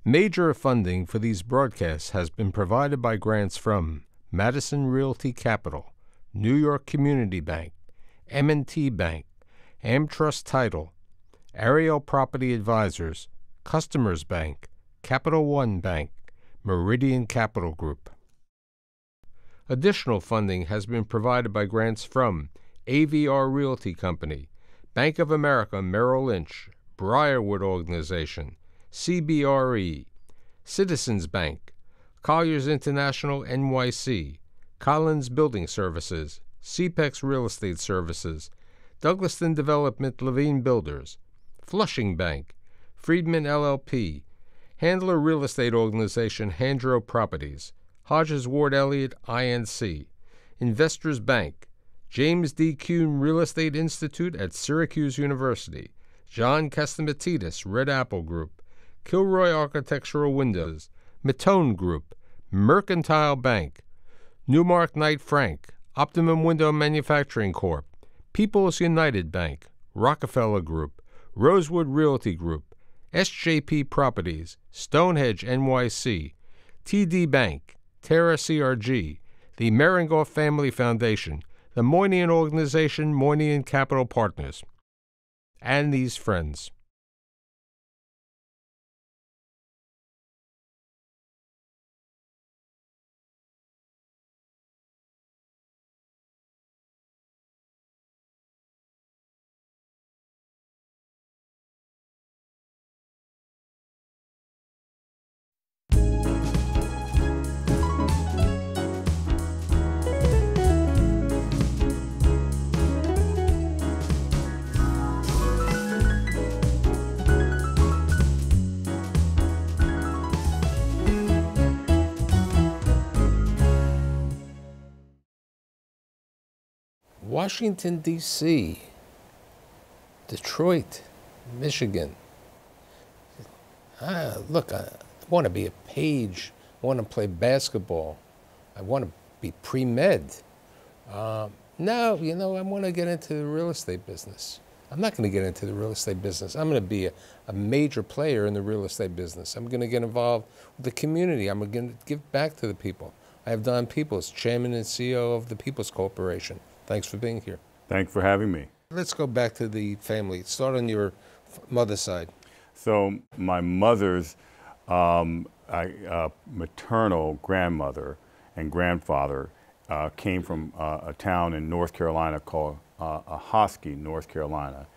Major funding for these broadcasts has been provided by grants from Madison Realty Capital, New York Community Bank, M&T Bank, AmTrust Title, Ariel Property Advisors, Customers Bank, Capital One Bank, Meridian Capital Group. Additional funding has been provided by grants from AVR Realty Company, Bank of America Merrill Lynch, Briarwood Organization, CBRE, Citizens Bank, Colliers International NYC, Collins Building Services, CPEX Real Estate Services, Douglaston Development Levine Builders, Flushing Bank, Friedman LLP, Handler Real Estate Organization Handro Properties, Hodges Ward Elliott INC, Investors Bank, James D. Kuhn Real Estate Institute at Syracuse University, John Castamatidis Red Apple Group, Kilroy Architectural Windows, Matone Group, Mercantile Bank, Newmark Knight Frank, Optimum Window Manufacturing Corp., People's United Bank, Rockefeller Group, Rosewood Realty Group, SJP Properties, Stonehenge NYC, TD Bank, Terra CRG, the Merengoff Family Foundation, the Moynihan Organization, Moynihan Capital Partners, and these friends. Washington, D.C., Detroit, Michigan. Look, I want to be a page. I want to play basketball. I want to be pre-med. No, I want to get into the real estate business. I'm not going to get into the real estate business. I'm going to be a major player in the real estate business. I'm going to get involved with the community. I'm going to give back to the people. I have Don Peebles, Chairman and CEO of the People's Corporation. Thanks for being here. Thanks for having me. Let's go back to the family. Start on your mother's side. So my mother's maternal grandmother and grandfather came from a town in North Carolina called Ahoskie, North Carolina,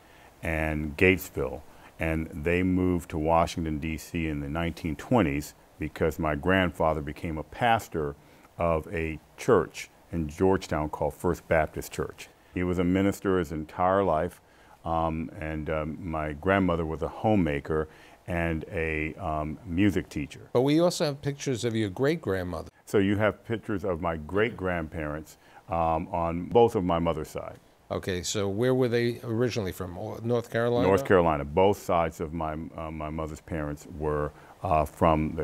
and Gatesville. And they moved to Washington, D.C. in the 1920s because my grandfather became a pastor of a church in Georgetown called First Baptist Church. He was a minister his entire life, and my grandmother was a homemaker and a music teacher. But we also have pictures of your great-grandmother. So you have pictures of my great-grandparents on both of my mother's side. Okay, so where were they originally from? North Carolina? North Carolina. Both sides of my mother's parents were from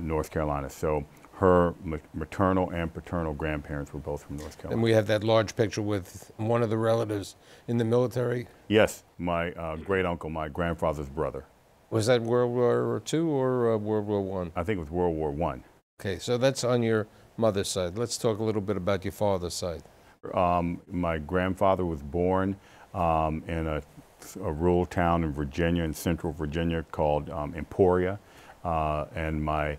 North Carolina. So her maternal and paternal grandparents were both from North Carolina. And we have that large picture with one of the relatives in the military? Yes, my great-uncle, my grandfather's brother. Was that World War II or World War I? I think it was World War I. Okay, so that's on your mother's side. Let's talk a little bit about your father's side. My grandfather was born in a rural town in Virginia, in central Virginia, called Emporia, and my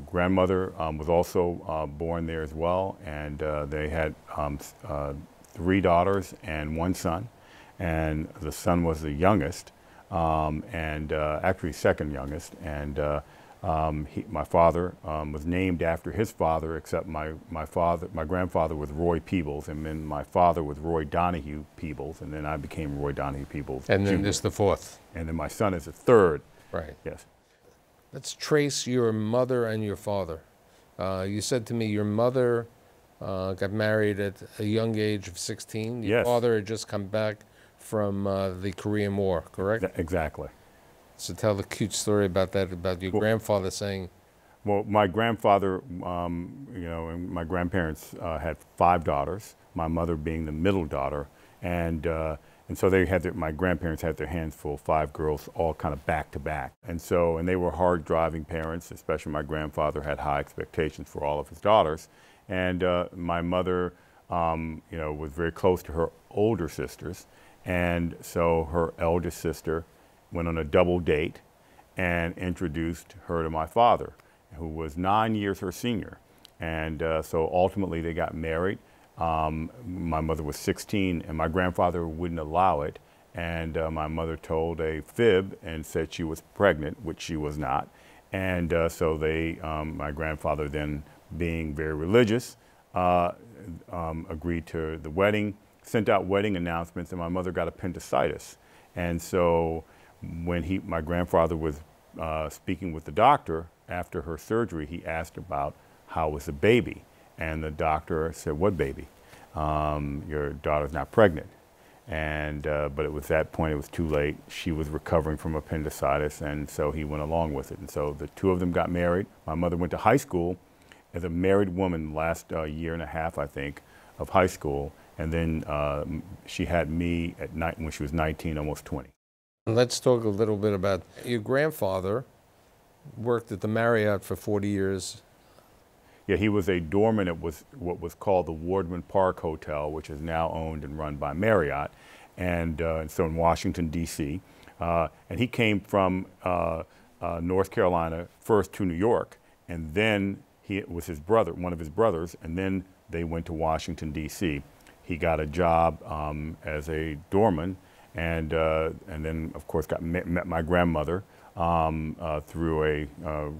grandmother was also born there as well, and they had 3 daughters and 1 son, and the son was the youngest, and actually second youngest, and my father was named after his father, except my grandfather was Roy Peebles, and then my father was Roy Donahue Peebles, and then I became Roy Donahue Peebles. And then Jr. there's the 4th. And then my son is the 3rd. Right. Yes. Let's trace your mother and your father. You said to me your mother got married at a young age of 16. Your Yes. father had just come back from the Korean War, correct? Exactly. So tell the cute story about that, about your grandfather saying... Well, my grandfather, and my grandparents had 5 daughters, my mother being the middle daughter, and And so my grandparents had their hands full, 5 girls, all kind of back to back. And they were hard driving parents, especially my grandfather had high expectations for all of his daughters. And my mother, was very close to her older sisters. And so her eldest sister went on a double date and introduced her to my father, who was 9 years her senior. And so ultimately they got married. My mother was 16 and my grandfather wouldn't allow it. And my mother told a fib and said she was pregnant, which she was not. And so my grandfather then, being very religious, agreed to the wedding, sent out wedding announcements, and my mother got appendicitis. And so when my grandfather was speaking with the doctor after her surgery, he asked about how was the baby. And the doctor said, "What baby? Your daughter's not pregnant." And but it was that point, it was too late. She was recovering from appendicitis, and so he went along with it. And so the two of them got married. My mother went to high school as a married woman last year and a half, I think, of high school. And then she had me at night when she was 19, almost 20. Let's talk a little bit about your grandfather. Worked at the Marriott for 40 years. Yeah, he was a doorman at what was called the Wardman Park Hotel, which is now owned and run by Marriott, and so in Washington, D.C. And he came from North Carolina first to New York, and then he was one of his brothers, and then they went to Washington, D.C. He got a job as a doorman, and then, of course, met my grandmother through a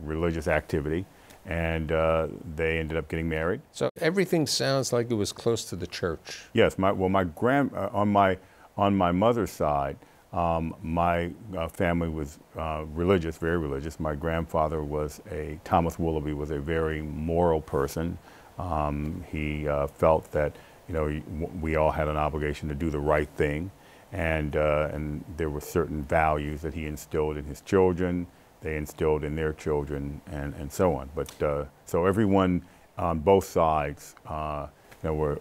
religious activity. And they ended up getting married. So everything sounds like it was close to the church. Yes, on my mother's side, my family was religious, very religious. My grandfather Thomas Willoughby was a very moral person. He felt that we all had an obligation to do the right thing, and there were certain values that he instilled in his children. They instilled in their children, and so on. But so everyone on both sides were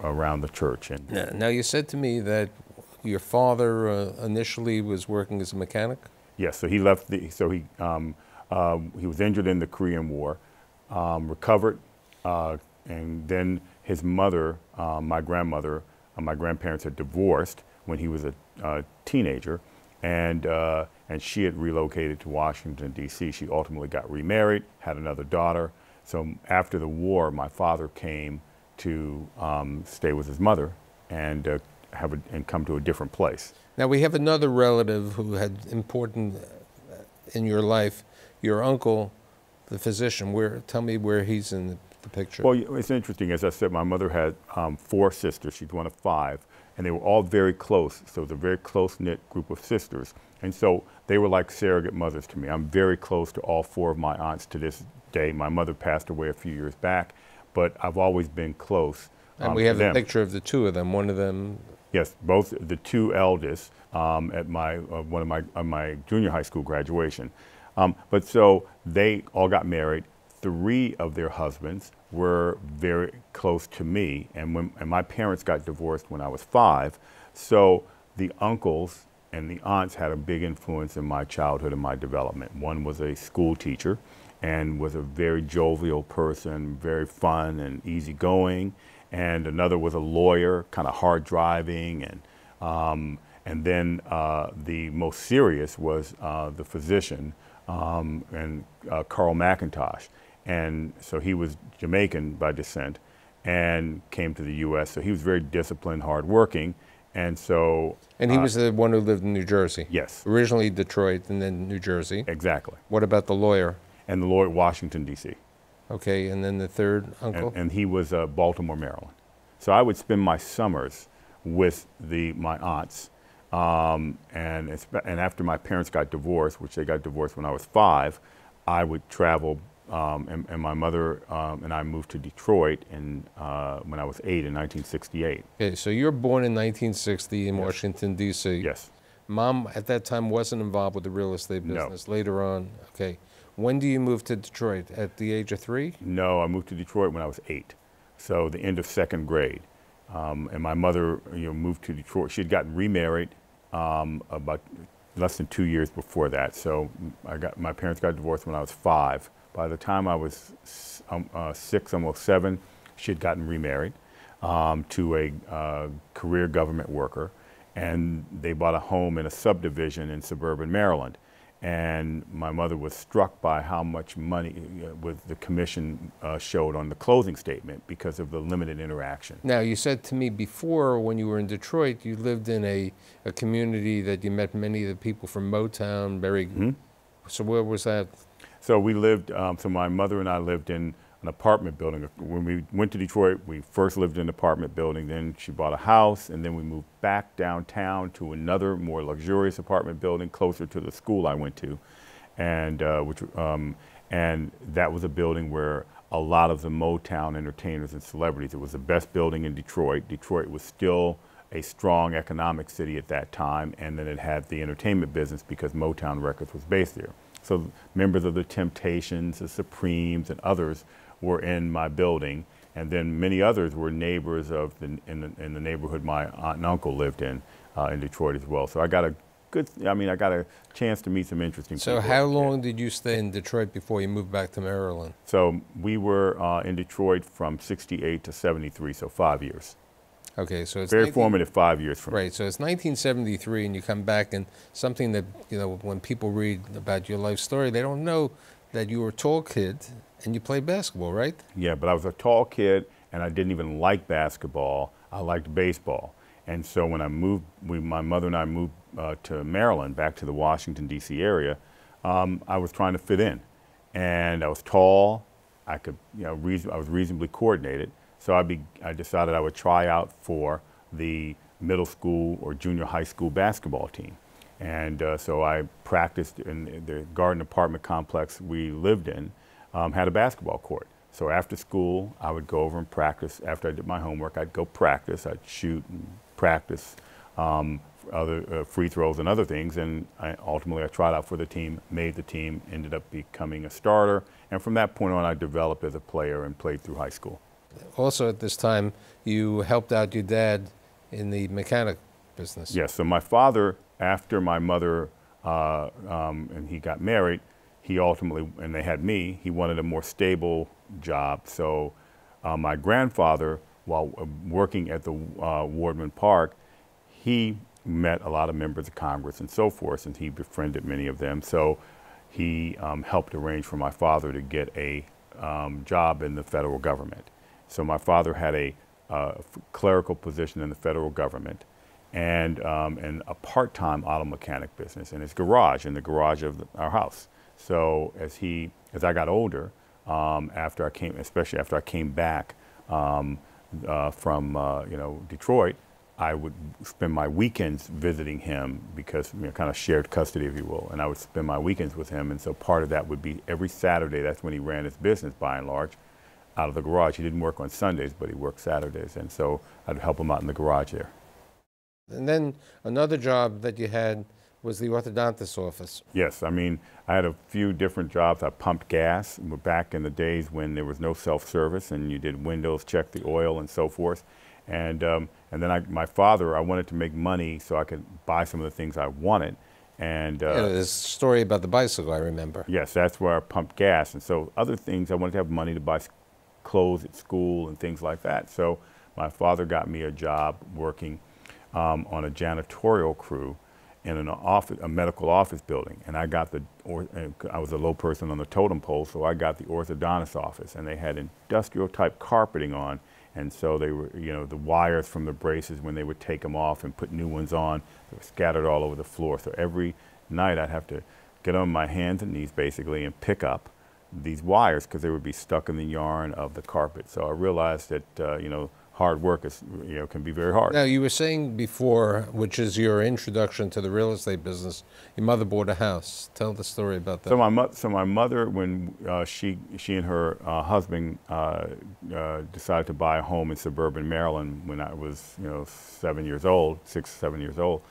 around the church. And now you said to me that your father initially was working as a mechanic. Yes, so he left. He was injured in the Korean War, recovered, and then his mother, my grandmother, my grandparents had divorced when he was a teenager, and she had relocated to Washington, D.C. She ultimately got remarried, had another daughter. So after the war, my father came to stay with his mother and come to a different place. Now we have another relative who had important in your life, your uncle, the physician. Tell me where he's in the picture. Well, it's interesting. As I said, my mother had 4 sisters. She's one of 5. And they were all very close, so it was a very close-knit group of sisters. And so they were like surrogate mothers to me. I'm very close to all 4 of my aunts to this day. My mother passed away a few years back, but I've always been close and we have a picture of the 2 of them. One of them... Yes, both the 2 eldest at my junior high school graduation. But so they all got married. 3 of their husbands were very close to me, and my parents got divorced when I was 5, so the uncles and the aunts had a big influence in my childhood and my development. One was a school teacher and was a very jovial person, very fun and easygoing, and another was a lawyer, kind of hard driving, and then the most serious was the physician, and Carl McIntosh. And so he was Jamaican by descent and came to the U.S. So he was very disciplined, hardworking. And so... And he was the one who lived in New Jersey? Yes. Originally Detroit and then New Jersey? Exactly. What about the lawyer? And the lawyer, Washington, D.C. Okay, and then the third uncle? And he was Baltimore, Maryland. So I would spend my summers with my aunts. And after my parents got divorced, which they got divorced when I was 5, I would travel. And my mother and I moved to Detroit when I was 8 in 1968. Okay, so you're born in 1960 in Washington, D.C. Yes. Mom at that time wasn't involved with the real estate business. No. Later on, okay. When do you move to Detroit? At the age of 3? No, I moved to Detroit when I was 8, so the end of 2nd grade. And my mother, moved to Detroit. She had gotten remarried about less than 2 years before that. So my parents got divorced when I was 5. By the time I was 6, almost 7, she had gotten remarried to a career government worker, and they bought a home in a subdivision in suburban Maryland. And my mother was struck by how much money with the commission showed on the closing statement because of the limited interaction. Now, you said to me before, when you were in Detroit, you lived in a community that you met many of the people from Motown, So where was that? So we lived, so my mother and I lived in an apartment building. When we went to Detroit, we first lived in an apartment building, then she bought a house, and then we moved back downtown to another more luxurious apartment building closer to the school I went to. And, and that was a building where a lot of the Motown entertainers and celebrities, it was the best building in Detroit. Detroit was still a strong economic city at that time, and then it had the entertainment business because Motown Records was based there. So members of the Temptations, the Supremes, and others were in my building, and then many others were neighbors of in the neighborhood my aunt and uncle lived in Detroit as well. So I got I got a chance to meet some interesting people. So how long did you stay in Detroit before you moved back to Maryland? So we were in Detroit from 68 to 73, so 5 years. Okay, so it's very formative 5 years from right. So it's 1973, and you come back, and something that when people read about your life story, they don't know that you were a tall kid and you played basketball, right? Yeah, but I was a tall kid, and I didn't even like basketball. I liked baseball, and so when I moved, my mother and I moved to Maryland, back to the Washington D.C. area. I was trying to fit in, and I was tall. I could, I was reasonably coordinated. So I decided I would try out for the middle school or junior high school basketball team. And so I practiced in the garden apartment complex we lived in, had a basketball court. So after school, I would go over and practice. After I did my homework, I'd go practice. I'd shoot and practice other free throws and other things. And ultimately, I tried out for the team, made the team, ended up becoming a starter. And from that point on, I developed as a player and played through high school. Also at this time, you helped out your dad in the mechanic business. Yes, so my father, after my mother and he got married, he ultimately, and they had me, he wanted a more stable job. So my grandfather, while working at the Wardman Park, he met a lot of members of Congress and so forth, and he befriended many of them. So he helped arrange for my father to get a job in the federal government. So my father had a clerical position in the federal government and a part-time auto mechanic business in his garage, in the garage of our house. So as I got older, especially after I came back from Detroit, I would spend my weekends visiting him because kind of shared custody, if you will, and I would spend my weekends with him. And so part of that would be every Saturday. That's when he ran his business, by and large, out of the garage. He didn't work on Sundays, but he worked Saturdays, and so I'd help him out in the garage there. And then another job that you had was the orthodontist's office. Yes, I had a few different jobs. I pumped gas back in the days when there was no self-service, and you did windows, check the oil, and so forth. And then my father, I wanted to make money so I could buy some of the things I wanted. And there's a story about the bicycle, I remember. Yes, that's where I pumped gas. And so other things, I wanted to have money to buy clothes at school and things like that. So my father got me a job working on a janitorial crew in a medical office building. And I was a low person on the totem pole, so I got the orthodontist's office. And they had industrial type carpeting on. And so they were, the wires from the braces, when they would take them off and put new ones on, they were scattered all over the floor. So every night I'd have to get on my hands and knees basically and pick up these wires because they would be stuck in the yarn of the carpet. So I realized that, hard work is, can be very hard. Now, you were saying before, which is your introduction to the real estate business, your mother bought a house. Tell the story about that. So my mother, when she and her husband decided to buy a home in suburban Maryland when I was 7 years old, 6 or 7 years old,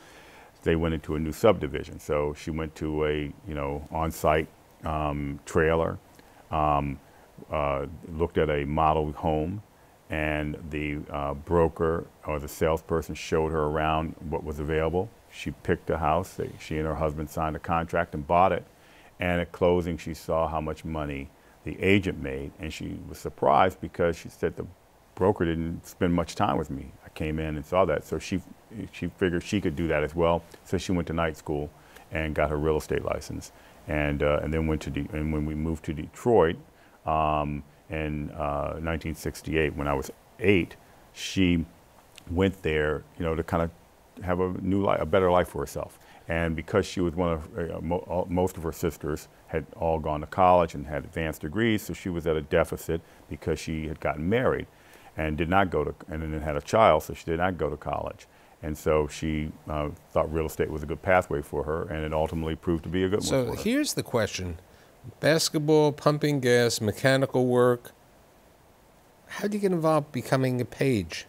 they went into a new subdivision. So she went to a on-site trailer, looked at a model home, and the broker or the salesperson showed her around what was available. She picked a house. She and her husband signed a contract and bought it. And at closing, she saw how much money the agent made, and she was surprised because she said the broker didn't spend much time with me. I came in and saw that, so she figured she could do that as well. So she went to night school and got her real estate license, and then went to and when we moved to Detroit in 1968, when I was 8, she went there, to kind of have a new life, a better life for herself. And because she was one of, most of her sisters had all gone to college and had advanced degrees, so she was at a deficit because she had gotten married and did not go to, and then had a child, so she did not go to college. And so she thought real estate was a good pathway for her, and it ultimately proved to be a good one for her. So here's the question. Basketball, pumping gas, mechanical work. How do you get involved becoming a page?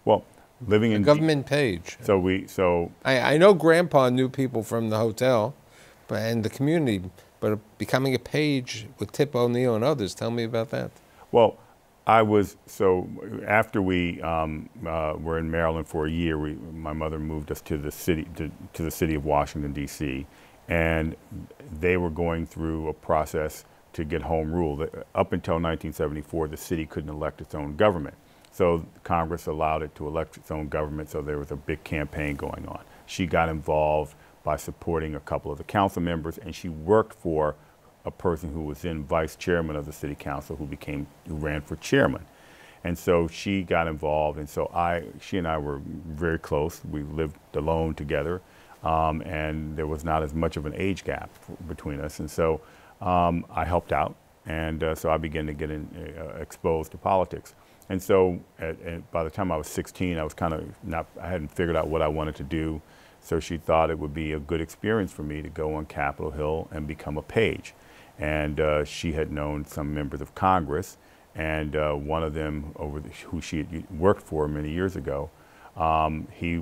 Well, living in a government page. So I know Grandpa knew people from the hotel, and the community, but becoming a page with Tip O'Neill and others. Tell me about that. Well, after we were in Maryland for a year, my mother moved us to the city of Washington, D.C., and they were going through a process to get home rule. Up until 1974, the city couldn't elect its own government. So Congress allowed it to elect its own government, so there was a big campaign going on. She got involved by supporting a couple of the council members, and she worked for a person who was then vice chairman of the city council who ran for chairman. And so she got involved, and so she and I were very close. We lived alone together, and there was not as much of an age gap between us. And so I helped out, and so I began to get exposed to politics. And so by the time I was 16, I was I hadn't figured out what I wanted to do. So she thought it would be a good experience for me to go on Capitol Hill and become a page. And she had known some members of Congress, and one of them who she had worked for many years ago, he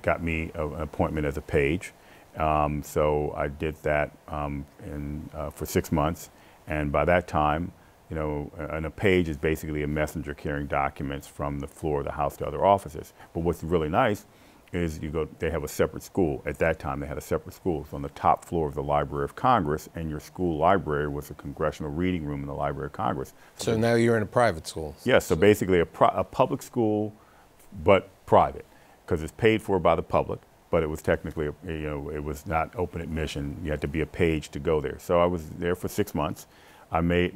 got me an appointment as a page. So I did that for 6 months, and by that time, and a page is basically a messenger carrying documents from the floor of the House to other offices. But what's really nice is they have a separate school. At that time, they had a separate school. It's on the top floor of the Library of Congress, and your school library was a congressional reading room in the Library of Congress. So now you're in a private school. Yes, so basically a public school, but private, because it's paid for by the public, but it was technically, it was not open admission. You had to be a page to go there. So I was there for 6 months. I met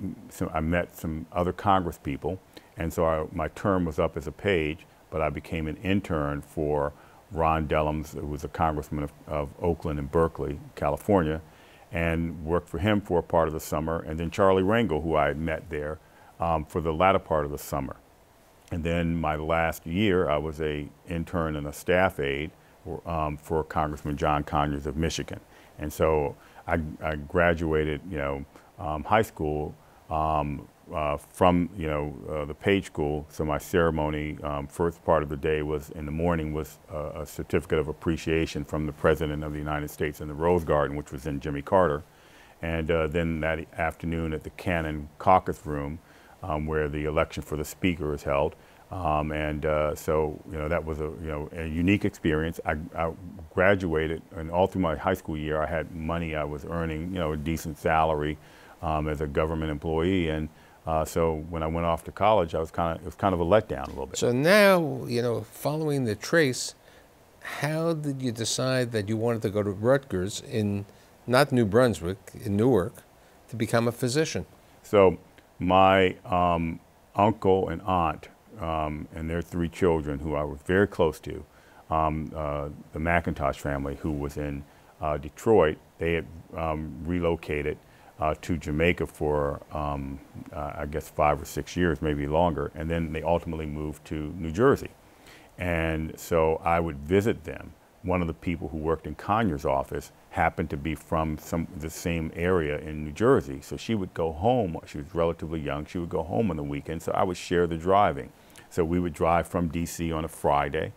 some other Congress people, and so my term was up as a page, but I became an intern for Ron Dellums, who was a congressman of Oakland and Berkeley, California, and worked for him for a part of the summer, and then Charlie Rangel, who I had met there, for the latter part of the summer. And then my last year, I was an intern and a staff aide for Congressman John Conyers of Michigan. And so I graduated, high school from the page school. So my ceremony, first part of the day was in the morning was a certificate of appreciation from the President of the United States in the Rose Garden, which was in Jimmy Carter, and then that afternoon at the Cannon Caucus Room, where the election for the Speaker is held. So that was a unique experience. I graduated, and all through my high school year, I had money. I was earning a decent salary as a government employee, and so when I went off to college, it was kind of a letdown a little bit. So now, following the trace, how did you decide that you wanted to go to Rutgers in not New Brunswick, in Newark, to become a physician? So my uncle and aunt and their 3 children, who I was very close to, the McIntosh family, who was in Detroit, they had relocated to Jamaica for, I guess, 5 or 6 years, maybe longer, and then they ultimately moved to New Jersey. And so I would visit them. One of the people who worked in Conyers' office happened to be from the same area in New Jersey, so she would go home. She was relatively young. She would go home on the weekend, so I would share the driving. So we would drive from D.C. on a Friday,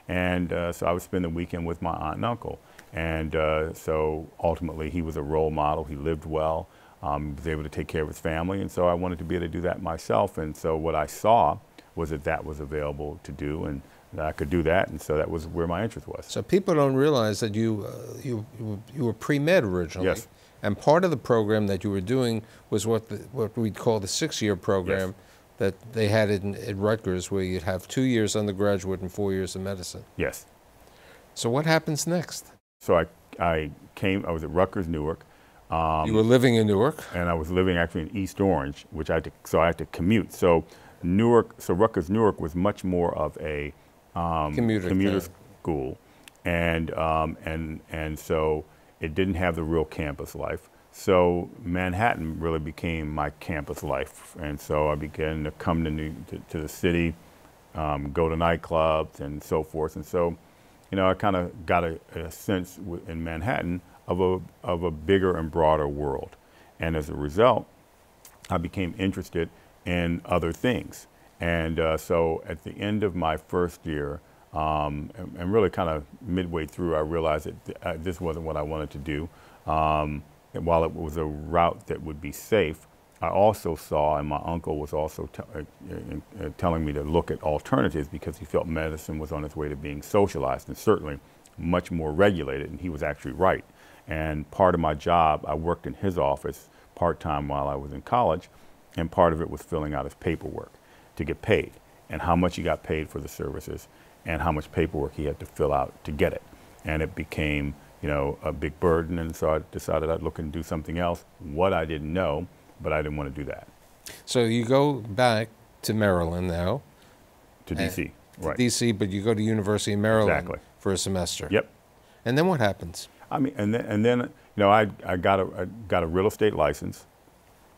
and so I would spend the weekend with my aunt and uncle. And so ultimately, he was a role model. He lived well. was able to take care of his family, and so I wanted to be able to do that myself. And so what I saw was that that was available to do, and that I could do that, and so that was where my interest was. So people don't realize that you were pre-med originally. Yes. And part of the program that you were doing was what we'd call the 6-year program. Yes. That they had at Rutgers, where you'd have 2 years undergraduate and 4 years of medicine. Yes. So what happens next? So I was at Rutgers, Newark. You were living in Newark? And I was living actually in East Orange, which I had to commute. So Rutgers, Newark was much more of a commuter school, and so it didn't have the real campus life. So Manhattan really became my campus life, and so I began to come to the city, go to nightclubs and so forth. And so, I kind of got a sense in Manhattan of a bigger and broader world, and as a result, I became interested in other things. And so at the end of my first year, and really kind of midway through, I realized that this wasn't what I wanted to do. And while it was a route that would be safe, I also saw, and my uncle was also telling me to look at alternatives, because he felt medicine was on its way to being socialized and certainly much more regulated, and he was actually right. And part of my job, I worked in his office part-time while I was in college, and part of it was filling out his paperwork to get paid, and how much he got paid for the services, and how much paperwork he had to fill out to get it. And it became, a big burden, and so I decided I'd look and do something else. What I didn't know, but I didn't want to do that. So you go back to Maryland now. To D.C., right. D.C., but you go to University of Maryland Exactly. for a semester. Yep. And then what happens? I mean, and then I got a real estate license,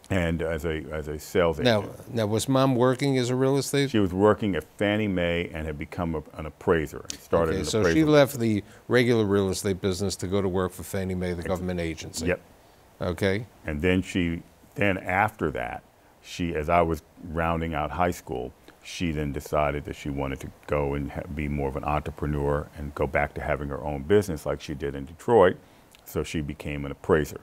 and as a sales agent. Now was Mom working as a real estate? She was working at Fannie Mae and had become an appraiser. And started an so appraisal. she left the regular real estate business to go to work for Fannie Mae, the government agency. Yep. Okay. And then after that, as I was rounding out high school, she then decided that she wanted to go and be more of an entrepreneur and go back to having her own business like she did in Detroit. So she became an appraiser.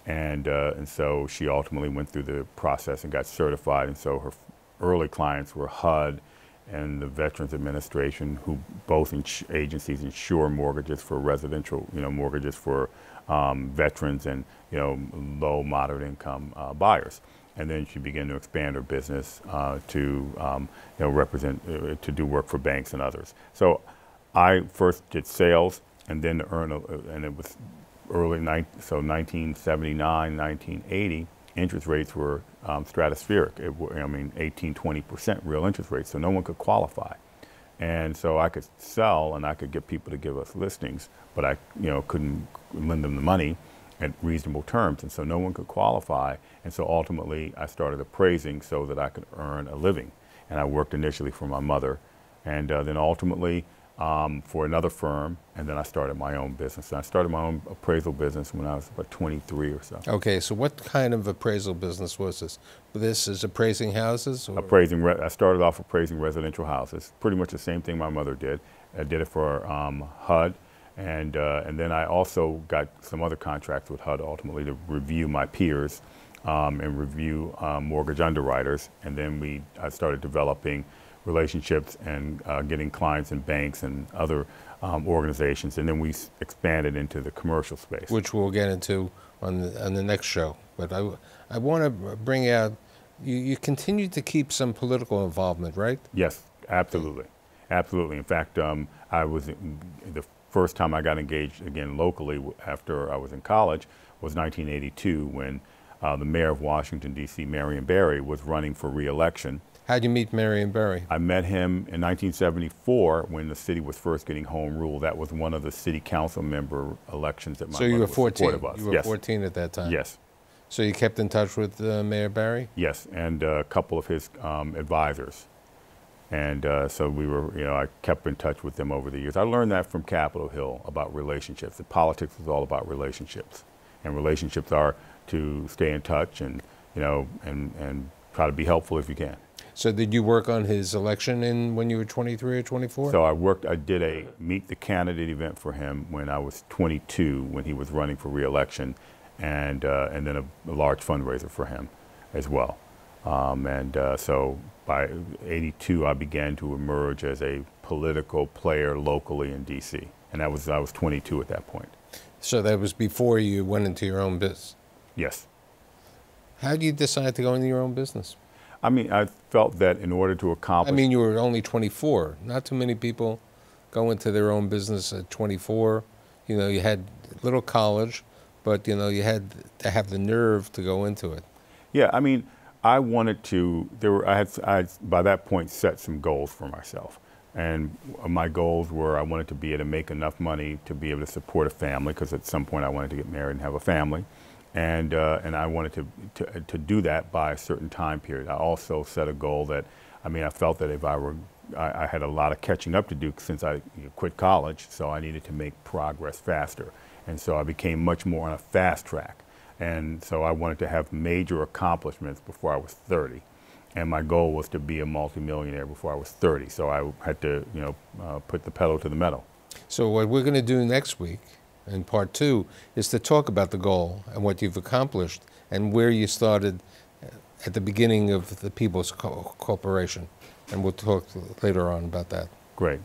And so she ultimately went through the process and got certified. And so her early clients were HUD and the Veterans Administration, who both agencies insure mortgages for residential, mortgages for veterans and, low, moderate income buyers. And then she began to expand her business to to do work for banks and others. So I first did sales, and then to earn, and it was so 1979, 1980, interest rates were stratospheric. 18–20% real interest rates, so no one could qualify. And so I could sell and I could get people to give us listings, but I couldn't lend them the money at reasonable terms, and so no one could qualify. And so ultimately I started appraising so that I could earn a living. And I worked initially for my mother, and then ultimately for another firm, and then I started my own business. And I started my own appraisal business when I was about 23 or so. Okay, so what kind of appraisal business was this? This is appraising houses? Or? I started off appraising residential houses, pretty much the same thing my mother did. I did it for HUD, and then I also got some other contracts with HUD ultimately to review my peers and review mortgage underwriters. And then I started developing relationships and getting clients in banks and other organizations, and then we expanded into the commercial space, which we'll get into on the next show. But I want to bring out, you continue to keep some political involvement, right? Yes, absolutely, absolutely. In fact, I was the first time I got engaged again locally after I was in college was 1982, when the mayor of Washington D.C., Marion Barry, was running for re-election. How'd you meet Marion Barry? I met him in 1974 when the city was first getting home rule. That was one of the city council member elections that my mother was supportive of. You were 14 at that time? Yes. So you kept in touch with Mayor Barry? Yes, and a couple of his advisors. And so I kept in touch with them over the years. I learned that from Capitol Hill about relationships. That politics is all about relationships. And relationships are to stay in touch and try to be helpful if you can. So did you work on his election when you were 23 or 24? So I did a Meet the Candidate event for him when I was 22, when he was running for re-election. and then a large fundraiser for him as well. So by '82, I began to emerge as a political player locally in D.C., and I was 22 at that point. So that was before you went into your own business? Yes. How did you decide to go into your own business? I mean, I felt that in order to accomplish... I mean, you were only 24. Not too many people go into their own business at 24. You know, you had little college, but, you know, you had to have the nerve to go into it. Yeah, I mean, I wanted to... I had by that point set some goals for myself. And my goals were I wanted to be able to make enough money to be able to support a family, because at some point I wanted to get married and have a family. And I wanted to do that by a certain time period. I also set a goal that, I mean, I felt that if I had a lot of catching up to do since I quit college, so I needed to make progress faster. And so I became much more on a fast track. And so I wanted to have major accomplishments before I was 30. And my goal was to be a multimillionaire before I was 30. So I had to, put the pedal to the metal. So what we're going to do next week, in part 2, is to talk about the goal and what you've accomplished and where you started at the beginning of the Peebles Corporation. And we'll talk later on about that. Great.